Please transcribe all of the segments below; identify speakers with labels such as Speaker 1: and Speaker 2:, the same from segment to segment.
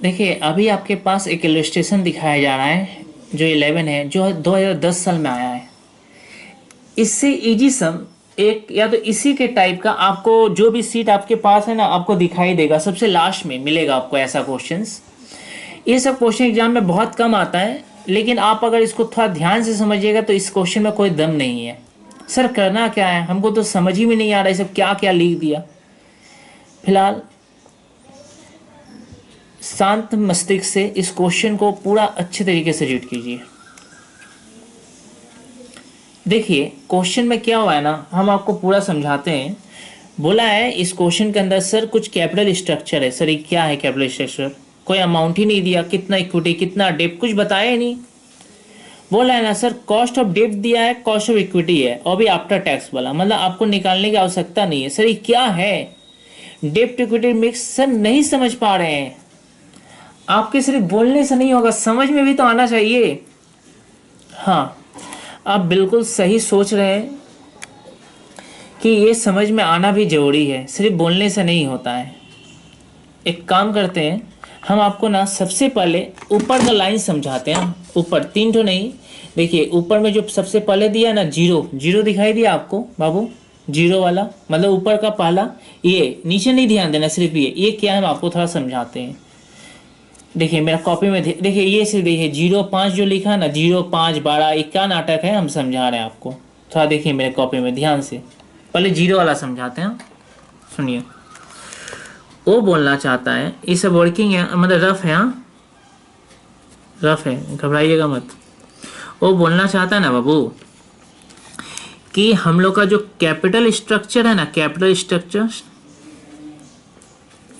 Speaker 1: देखिए अभी आपके पास एक इलस्ट्रेशन दिखाया जा रहा है जो 11 है, जो 2010 साल में आया है। इससे इजी सम एक या तो इसी के टाइप का आपको जो भी सीट आपके पास है ना आपको दिखाई देगा, सबसे लास्ट में मिलेगा आपको ऐसा क्वेश्चंस। ये सब क्वेश्चन एग्जाम में बहुत कम आता है, लेकिन आप अगर इसको थोड़ा ध्यान से समझिएगा तो इस क्वेश्चन में कोई दम नहीं है। सर करना क्या है, हमको तो समझ ही में नहीं आ रहा है सब क्या क्या लिख दिया। फिलहाल शांत मस्तिष्क से इस क्वेश्चन को पूरा अच्छे तरीके से रीड कीजिए। देखिए क्वेश्चन में क्या हुआ है ना, हम आपको पूरा समझाते हैं। बोला है इस क्वेश्चन के अंदर सर कुछ कैपिटल स्ट्रक्चर है। सर ये क्या है कैपिटल स्ट्रक्चर? कोई अमाउंट ही नहीं दिया, कितना इक्विटी कितना डेप्ट कुछ बताया ही नहीं। बोला है ना सर कॉस्ट ऑफ डेप्ट दिया है, कॉस्ट ऑफ इक्विटी है और भी आफ्टर टैक्स वाला, मतलब आपको निकालने की आवश्यकता नहीं है। सर ये क्या है डेप्ट इक्विटी मिक्स? सर नहीं समझ पा रहे हैं। आपके सिर्फ बोलने से नहीं होगा, समझ में भी तो आना चाहिए। हाँ आप बिल्कुल सही सोच रहे हैं कि ये समझ में आना भी जरूरी है, सिर्फ बोलने से नहीं होता है। एक काम करते हैं, हम आपको ना सबसे पहले ऊपर का लाइन समझाते हैं। ऊपर तीन तो नहीं, देखिए ऊपर में जो सबसे पहले दिया ना जीरो, जीरो दिखाई दिया आपको बाबू? जीरो वाला मतलब ऊपर का पहला, ये नीचे नहीं ध्यान देना, सिर्फ ये क्या है हम आपको थोड़ा समझाते हैं। देखिए मेरा कॉपी में देखिए ये सिर्फ देखिए 05 जो लिखा है ना, 05 12, ये क्या नाटक है हम समझा रहे हैं आपको। थोड़ा देखिए मेरे कॉपी में ध्यान से, पहले जीरो वाला समझाते हैं। सुनिए वो बोलना चाहता है, ये सब वर्किंग है मतलब रफ है, हाँ रफ है घबराइएगा मत। वो बोलना चाहता है ना बाबू कि हम लोग का जो कैपिटल स्ट्रक्चर है ना, कैपिटल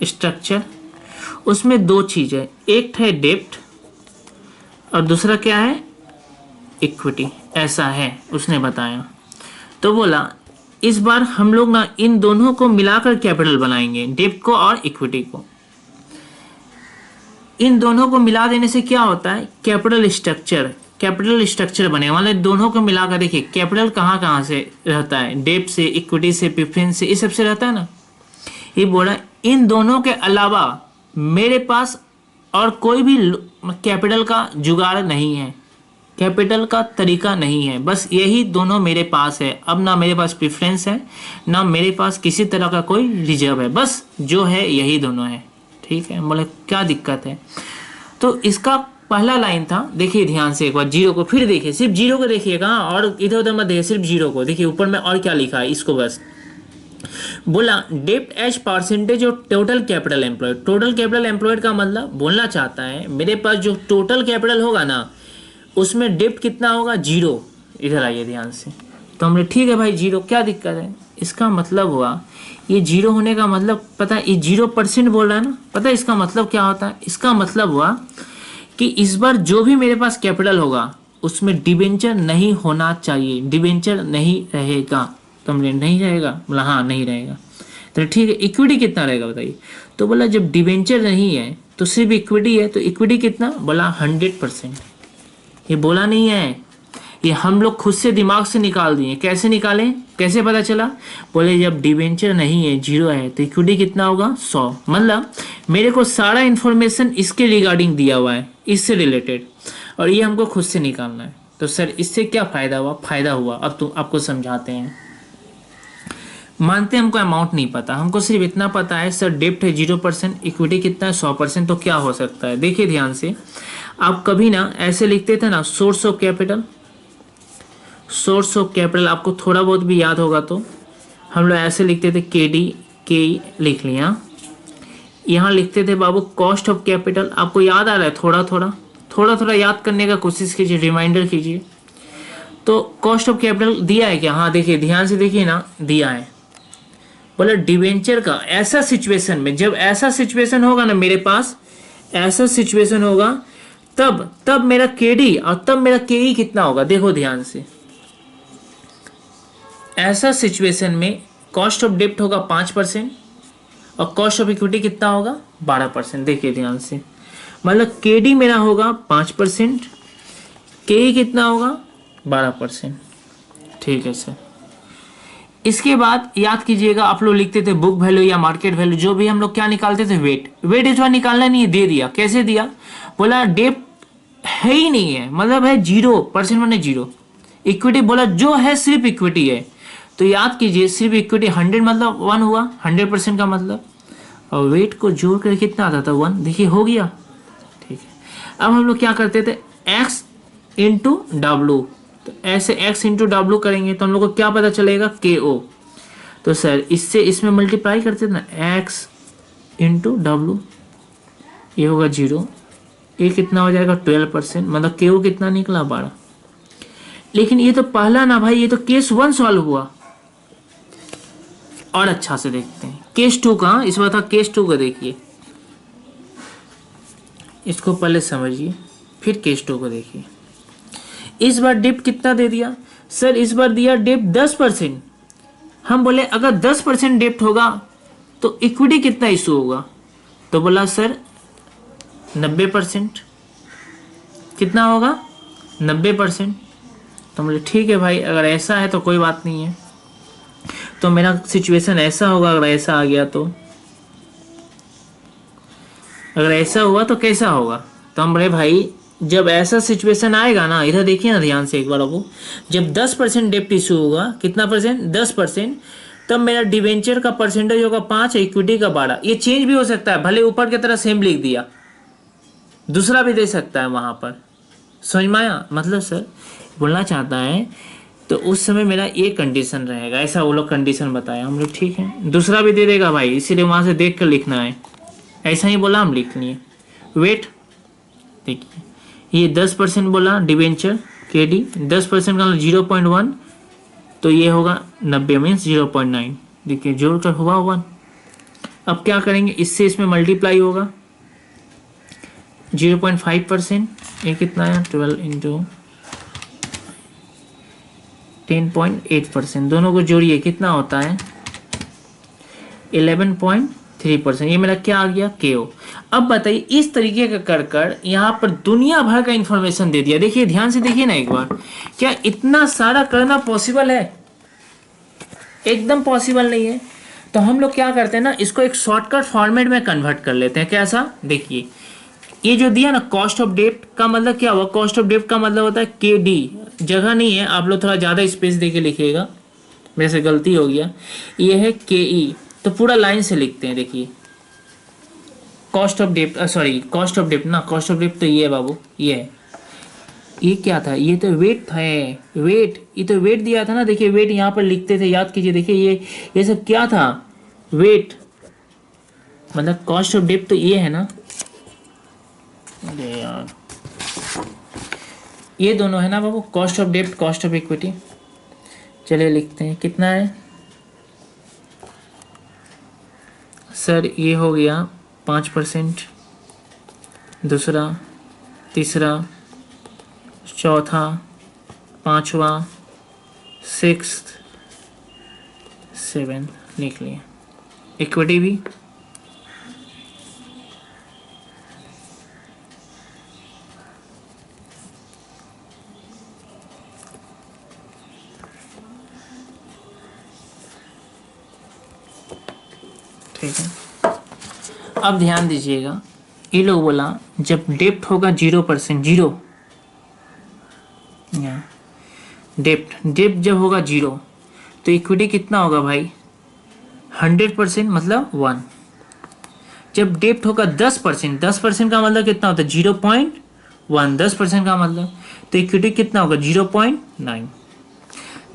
Speaker 1: स्ट्रक्चर उसमें दो चीज है, एक है डेप्ट और दूसरा क्या है इक्विटी, ऐसा है उसने बताया। तो बोला इस बार हम लोग ना इन दोनों को मिलाकर कैपिटल बनाएंगे, डेप्ट को और इक्विटी को। इन दोनों को मिला देने से क्या होता है कैपिटल स्ट्रक्चर बने वाले। दोनों को मिलाकर देखिए कैपिटल कहाँ कहाँ से रहता है, डेप्ट से, इक्विटी से, प्रेफरेंस से, इस सबसे रहता है ना। ये बोला इन दोनों के अलावा मेरे पास और कोई भी कैपिटल का जुगाड़ नहीं है, कैपिटल का तरीका नहीं है, बस यही दोनों मेरे पास है। अब ना मेरे पास प्रेफरेंस है ना मेरे पास किसी तरह का कोई रिजर्व है, बस जो है यही दोनों है। ठीक है, बोले क्या दिक्कत है? तो इसका पहला लाइन था, देखिए ध्यान से एक बार जीरो को फिर देखिए, सिर्फ जीरो को देखिएगा और इधर उधर मत देखिए, सिर्फ जीरो को देखिए। ऊपर में और क्या लिखा है इसको बस बोला डेप्ट as percentage of total capital employed. Total capital employed का मतलब बोलना चाहता है मेरे पास जो टोटल कैपिटल होगा ना उसमें डेप्ट कितना होगा, जीरो। इधर आइए ध्यान से। तो हमने ठीक है भाई जीरो, क्या दिक्कत है? इसका मतलब हुआ ये जीरो होने का मतलब पता है, ये 0% बोल रहा है ना, पता है इसका मतलब क्या होता है? इसका मतलब हुआ कि इस बार जो भी मेरे पास कैपिटल होगा उसमें डिबेंचर नहीं होना चाहिए, डिबेंचर नहीं रहेगा। तो हमने नहीं रहेगा, बोला हाँ नहीं रहेगा। तो ठीक है, इक्विटी कितना रहेगा बताइए? तो बोला जब डिबेंचर नहीं है तो सिर्फ इक्विटी है, तो इक्विटी कितना? बोला 100%। ये बोला नहीं है, ये हम लोग खुद से दिमाग से निकाल दिए। कैसे निकालें, कैसे पता चला? बोले जब डिबेंचर नहीं है, जीरो है, तो इक्विटी कितना होगा? 100। मतलब मेरे को सारा इंफॉर्मेशन इसके रिगार्डिंग दिया हुआ है, इससे रिलेटेड, और ये हमको खुद से निकालना है। तो सर इससे क्या फायदा हुआ? फायदा हुआ, अब तो आपको समझाते हैं। मानते हैं हमको अमाउंट नहीं पता, हमको सिर्फ इतना पता है सर डेप्ट है 0%, इक्विटी कितना है 100%। तो क्या हो सकता है देखिए ध्यान से। आप कभी ना ऐसे लिखते थे ना source of capital, source of capital आपको थोड़ा बहुत भी याद होगा तो हम लोग ऐसे लिखते थे के लिख लिया। यहाँ लिखते थे बाबू कॉस्ट ऑफ कैपिटल, आपको याद आ रहा है? थोड़ा थोड़ा याद करने का कोशिश कीजिए, रिमाइंडर कीजिए। तो कॉस्ट ऑफ कैपिटल दिया है क्या? हाँ देखिए ध्यान से देखिए ना, दिया है। बोला डिबेंचर का ऐसा सिचुएशन में, जब ऐसा सिचुएशन होगा ना मेरे पास, ऐसा सिचुएशन होगा तब मेरा केडी और तब मेरा केई कितना होगा, देखो ध्यान से। ऐसा सिचुएशन में कॉस्ट ऑफ डेप्ट होगा 5% और कॉस्ट ऑफ इक्विटी कितना होगा? 12%। देखिए ध्यान से, मतलब केडी मेरा होगा 5%, केई कितना होगा? 12%। ठीक है सर, इसके बाद याद कीजिएगा, आप लोग लिखते थे बुक वैल्यू या मार्केट वैल्यू, जो भी हम लोग क्या निकालते थे, वेट। वेट इस बार निकालना नहीं है, दे दिया। कैसे दिया? बोला डेप्ट है ही नहीं है, मतलब है 0%, मैंने 0। इक्विटी बोला जो है सिर्फ इक्विटी है, तो याद कीजिए सिर्फ इक्विटी 100 मतलब 1 हुआ, 100% का मतलब। और वेट को जोड़ कर कितना आता था? 1। देखिए हो गया, ठीक है। अब हम लोग क्या करते थे, x इंटू डब्लू। तो ऐसे x इंटू डब्लू करेंगे तो हम लोग को क्या पता चलेगा, KO। तो सर इससे इसमें मल्टीप्लाई करते थे ना, x इंटू डब्लू, ये होगा 0, ये कितना हो जाएगा 12%, मतलब KO कितना निकला 12। लेकिन ये तो पहला ना भाई, ये तो केस 1 सॉल्व हुआ। और अच्छा से देखते हैं केस 2 का। इस बार था केस 2 का, देखिए इसको पहले समझिए फिर केस 2 को देखिए। इस बार डिप कितना दे दिया सर? इस बार दिया डिप 10%। हम बोले अगर 10% डिप्ट होगा तो इक्विटी कितना इशू होगा? तो बोला सर 90%। कितना होगा? 90%। तो बोले ठीक है भाई, अगर ऐसा है तो कोई बात नहीं है। तो मेरा सिचुएशन ऐसा होगा, अगर ऐसा आ गया तो, अगर ऐसा हुआ तो कैसा होगा? तो हम बोले भाई जब ऐसा सिचुएशन आएगा ना, इधर देखिए ना ध्यान से एक बार आपको, जब 10% डेप्ट इशू होगा, कितना परसेंट? 10%, तब मेरा डिवेंचर का परसेंटेज होगा 5, इक्विटी का 12। ये चेंज भी हो सकता है, भले ऊपर की तरह सेम लिख दिया, दूसरा भी दे सकता है वहां पर। समझ में आया? मतलब सर बोलना चाहता है तो उस समय मेरा ये कंडीशन रहेगा, ऐसा वो लोग कंडीशन बताया। हम लोग ठीक है, दूसरा भी दे देगा भाई, इसीलिए वहां से देख कर लिखना है। ऐसा ही बोला, हम लिख लिए। वेट देखिए, ये 10% बोला डिवेंचर KD, 10% का 0.1, तो ये होगा 90 मीन्स 0.9। देखिए जोड़कर हुआ 1। अब क्या करेंगे, इससे इसमें मल्टीप्लाई होगा 0.5%, ये कितना है 12 इंटू 10.8%, दोनों को जोड़िए कितना होता है 11.3%। ये मेरा क्या आ गया, KO। अब बताइए इस तरीके का कर कर यहाँ पर दुनिया भर का इंफॉर्मेशन दे दिया। देखिए ध्यान से देखिए ना एक बार, क्या इतना सारा करना पॉसिबल है? एकदम पॉसिबल नहीं है। तो हम लोग क्या करते हैं ना, इसको एक शॉर्टकट फॉर्मेट में कन्वर्ट कर लेते हैं। कैसा? देखिए ये जो दिया ना कॉस्ट ऑफ डेप्ट का मतलब क्या हुआ? कॉस्ट ऑफ डेप्ट का मतलब होता है KD। जगह नहीं है, आप लोग थोड़ा ज़्यादा स्पेस दे के लिखिएगा, मेरे से गलती हो गया। ये है KE, तो पूरा लाइन से लिखते हैं। देखिए cost of dept, sorry cost of डेप्ट ना, कॉस्ट ऑफ डेप्ट तो ये है बाबू, ये है। ये क्या था? ये तो वेट था, वेट, ये तो वेट दिया था ना। देखिए वेट यहाँ पर लिखते थे, याद कीजिए। देखिए ये सब क्या था? वेट, मतलब कॉस्ट ऑफ डेप्ट तो ये है ना। अरे यार ये दोनों है ना बाबू, कॉस्ट ऑफ डेप्ट, कॉस्ट ऑफ इक्विटी। चलिए लिखते हैं, कितना है सर? ये हो गया 5%, दूसरा, तीसरा, चौथा, पांचवा, 6th, 7 लिख लिए। इक्विटी भी ठीक है। अब ध्यान दीजिएगा, ये लोग बोला जब डेप्ट होगा 0%, 0 डेप्ट जब होगा 0, तो इक्विटी कितना होगा भाई? 100%, मतलब 1। जब डेप्ट होगा 10%, 10% का मतलब कितना होता है? 0.1, 10% का मतलब, तो इक्विटी कितना होगा? 0.9।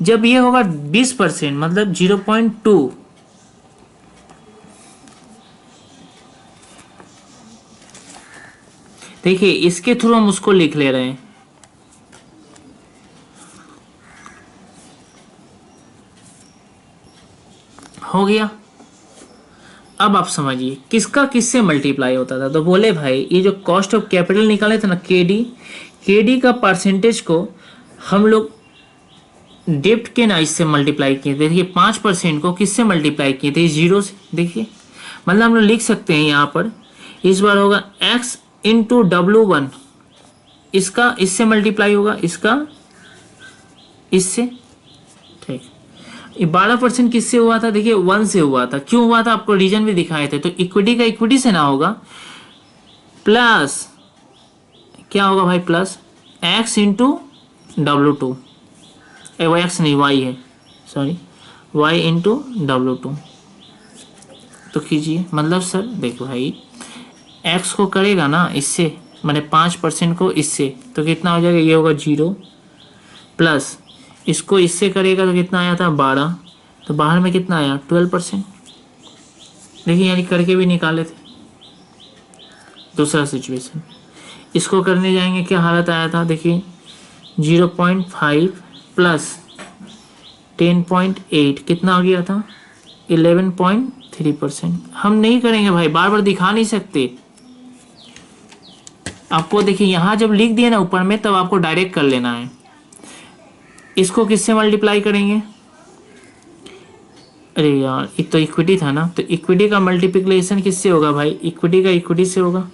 Speaker 1: जब ये होगा 20%, मतलब 0.2, देखिए इसके थ्रू हम उसको लिख ले रहे हैं। हो गया। अब आप समझिए किसका किससे मल्टीप्लाई होता था। तो बोले भाई ये जो कॉस्ट ऑफ कैपिटल निकाले थे ना, KD का परसेंटेज को हम लोग डेप्ट के ना इससे मल्टीप्लाई किए थे। देखिए 5% को किससे मल्टीप्लाई किए थे? 0 से। देखिए मतलब हम लोग लिख सकते हैं यहाँ पर, इस बार होगा x इंटू W1, इसका इससे मल्टीप्लाई होगा, इसका इससे, ठीक। ये 12% किससे हुआ था? देखिए 1 से हुआ था। क्यों हुआ था आपको रीजन भी दिखाए थे। तो इक्विटी का इक्विटी से ना होगा, प्लस क्या होगा भाई, प्लस x इंटू W2, वो x नहीं y है, सॉरी, y इंटू W2। तो कीजिए, मतलब सर देखो भाई, x को करेगा ना इससे, मैंने 5% को इससे, तो कितना हो जाएगा, ये होगा 0, प्लस इसको इससे करेगा तो कितना आया था 12, तो बाहर में कितना आया 12%। देखिए यानी करके भी निकाले थे। दूसरा सिचुएशन, इसको करने जाएंगे, क्या हालत आया था देखिए, 0.5 प्लस 10.8 कितना आ गया था 11.3%। हम नहीं करेंगे भाई, बार बार दिखा नहीं सकते आपको। देखिए यहाँ जब लिख दिए ना ऊपर में, तब आपको डायरेक्ट कर लेना है। इसको किससे मल्टीप्लाई करेंगे, अरे यार ये तो इक्विटी था ना, तो इक्विटी का मल्टीप्लिकेशन किससे होगा भाई, इक्विटी का इक्विटी से होगा।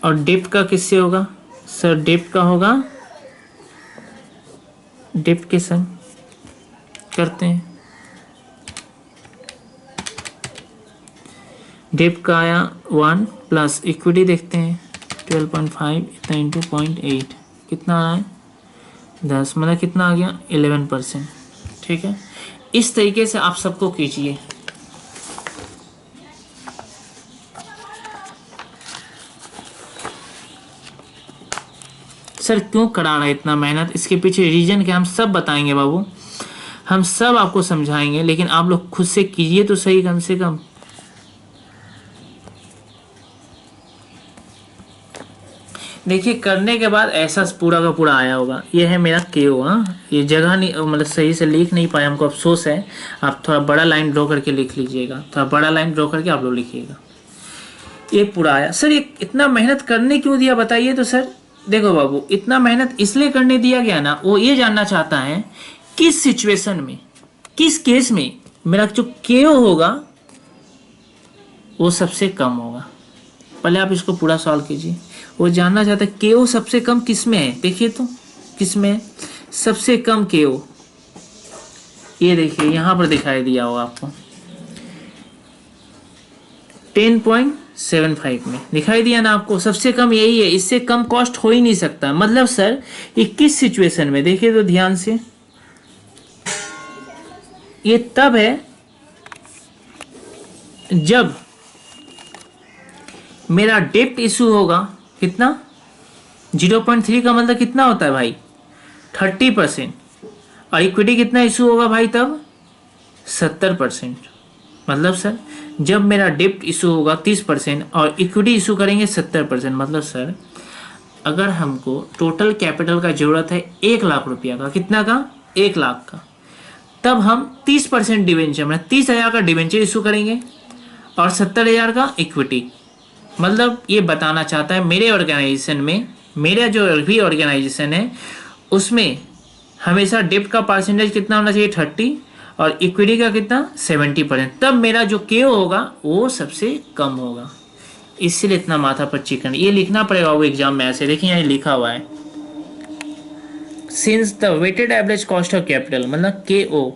Speaker 1: और डेप्ट का किससे होगा सर, डेप्ट का होगा डेप्ट के संग करते हैं। डेप्ट का आया 1 प्लस इक्विटी देखते हैं 12.5 इतना इंटू 0.8 कितना आया है 10, मतलब कितना आ गया 11%। ठीक है, इस तरीके से आप सबको कीजिए। सर क्यों करा रहा है इतना मेहनत, इसके पीछे रीजन क्या, हम सब बताएंगे बाबू, हम सब आपको समझाएंगे, लेकिन आप लोग खुद से कीजिए तो सही कम से कम। देखिए करने के बाद ऐसा पूरा का पूरा आया होगा, ये है मेरा KO। हाँ, ये जगह नहीं, मतलब सही से लिख नहीं पाया, हमको अफसोस है। आप थोड़ा बड़ा लाइन ड्रॉ करके लिख लीजिएगा, थोड़ा बड़ा लाइन ड्रॉ करके आप लोग लिखिएगा। ये पूरा आया। सर ये इतना मेहनत करने क्यों दिया बताइए तो। सर देखो बाबू, इतना मेहनत इसलिए करने दिया गया ना, वो ये जानना चाहता है किस सिचुएशन में, किस केस में मेरा जो KO होगा वो सबसे कम होगा। पहले आप इसको पूरा सॉल्व कीजिए। वो जानना चाहता है KO सबसे कम किस में है, देखिए तो किस में है सबसे कम KO। ये देखिए यहां पर दिखाई दिया होगा आपको 10.75 में दिखाई दिया ना आपको, सबसे कम यही है, इससे कम कॉस्ट हो ही नहीं सकता। मतलब सर ये किस सिचुएशन में, देखिए तो ध्यान से, ये तब है जब मेरा डेप्ट इशू होगा कितना 0.3 का मतलब कितना होता है भाई 30%, और इक्विटी कितना इशू होगा भाई तब 70%। मतलब सर जब मेरा डेप्ट इशू होगा 30% और इक्विटी इशू करेंगे 70%, मतलब सर अगर हमको टोटल कैपिटल का जरूरत है 1 लाख रुपया का, कितना का 1 लाख का, तब हम 30% डिवेंचर, मतलब 30,000 का डिवेंचर इशू करेंगे और 70,000 का इक्विटी। मतलब ये बताना चाहता है मेरे ऑर्गेनाइजेशन में, मेरा जो भी ऑर्गेनाइजेशन है उसमें हमेशा डेप्ट का परसेंटेज कितना होना चाहिए 30 और इक्विटी का कितना 70%, तब मेरा जो KO होगा वो सबसे कम होगा। इसलिए इतना माथा पर चिकन ये लिखना पड़ेगा वो एग्जाम में। ऐसे देखिए यहाँ लिखा हुआ है, since the weighted average cost of capital मतलब KO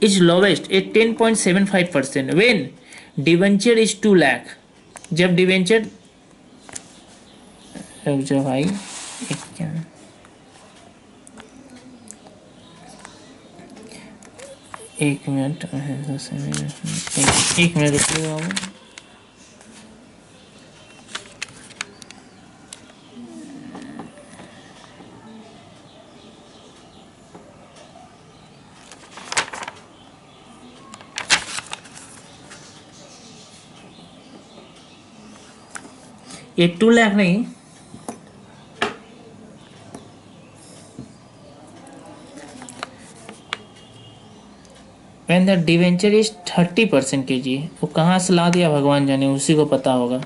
Speaker 1: is lowest at 10.75% when debenture is 2 lakh. जब डिवेंचर जो भाई एक मिनट रुकिएगा बाबू। ये 2 लाख नहीं, when the डिवेंचर इज 30% कीजिए, वो कहाँ से ला दिया भगवान जाने, उसी को पता होगा।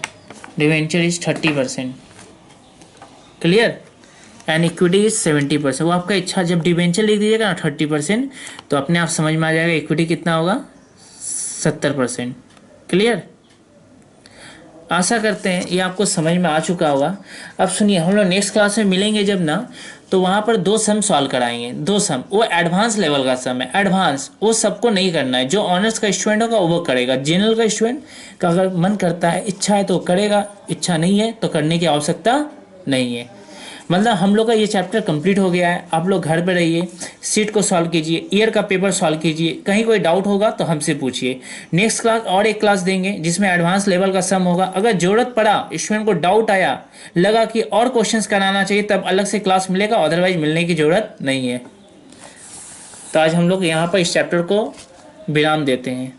Speaker 1: Debenture is 30%, clear, and equity is 70%। वो आपका इच्छा, जब डिवेंचर लिख दीजिएगा ना 30% तो अपने आप समझ में आ जाएगा इक्विटी कितना होगा 70%, क्लियर। आशा करते हैं ये आपको समझ में आ चुका होगा। अब सुनिए, हम लोग नेक्स्ट क्लास में मिलेंगे जब ना, तो वहाँ पर 2 सम सॉल्व कराएंगे। 2 सम, वो एडवांस लेवल का सम है, एडवांस, वो सबको नहीं करना है। जो ऑनर्स का स्टूडेंट होगा वो करेगा, जनरल का स्टूडेंट का अगर मन करता है, इच्छा है तो करेगा, इच्छा नहीं है तो करने की आवश्यकता नहीं है। मतलब हम लोग का ये चैप्टर कंप्लीट हो गया है। आप लोग घर पे रहिए, सीट को सॉल्व कीजिए, ईयर का पेपर सॉल्व कीजिए, कहीं कोई डाउट होगा तो हमसे पूछिए। नेक्स्ट क्लास और एक क्लास देंगे जिसमें एडवांस लेवल का सम होगा। अगर ज़रूरत पड़ा, स्टूडेंट को डाउट आया, लगा कि और क्वेश्चंस कराना चाहिए, तब अलग से क्लास मिलेगा, अदरवाइज मिलने की ज़रूरत नहीं है। तो आज हम लोग यहाँ पर इस चैप्टर को विराम देते हैं।